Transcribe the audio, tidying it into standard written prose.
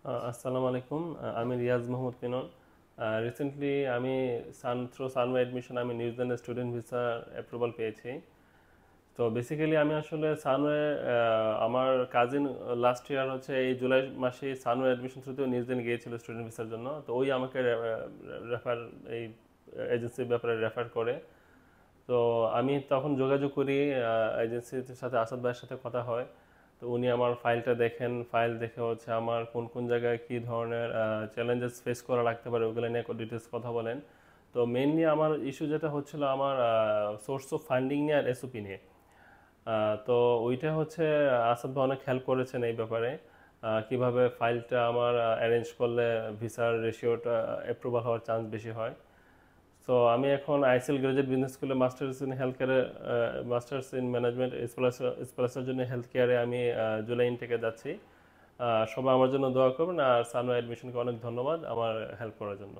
আসসালামু আলাইকুম। আমি রিয়াজ মোহাম্মদ পিনন। রিসেন্টলি আমি সানওয়ে অ্যাডমিশন আমি নিউজিল্যান্ডের স্টুডেন্ট ভিসা অ্যাপ্রুভাল পেয়েছি। তো বেসিক্যালি আমি আসলে সানওয়ে আমার কাজিন লাস্ট ইয়ার হচ্ছে এই জুলাই মাসে সানওয়ে অ্যাডমিশন থ্রুতেও নিউজিল্যান্ড গিয়েছিল স্টুডেন্ট ভিসার জন্য। তো ওই আমাকে রেফার এই এজেন্সির ব্যাপারে রেফার করে। তো আমি তখন যোগাযোগ করি এজেন্সির সাথে, আসাদ ভাইয়ের সাথে কথা হয়। তো উনি আমার ফাইলটা দেখেন, ফাইল দেখে হচ্ছে আমার কোন কোন জায়গায় কী ধরনের চ্যালেঞ্জেস ফেস করা লাগতে পারে ওগুলো নিয়ে ডিটেলস কথা বলেন। তো মেইনলি আমার ইস্যু যেটা হচ্ছিল আমার সোর্স অফ ফান্ডিং নিয়ে আর এসওপি নিয়ে। তো ওইটা হচ্ছে আসাদ ভাই অনেক হেল্প করেছেন এই ব্যাপারে। কিভাবে ফাইলটা আমার অ্যারেঞ্জ করলে ভিসার রেশিওটা অ্যাপ্রুভাল হওয়ার চান্স বেশি হয়। তো আমি এখন আইসিএল গ্রাজুয়েট বিজনেস স্কুলে মাস্টার্স ইন হেলথ কেয়ারে, মাস্টার্স ইন ম্যানেজমেন্ট স্পেশালাইজেশনের জন্য হেলথ কেয়ারে আমি জুলাই ইনটেকে যাচ্ছি। সবাই আমার জন্য দোয়া করবেন, আর সানওয়ে অ্যাডমিশনকে অনেক ধন্যবাদ আমার হেল্প করার জন্য।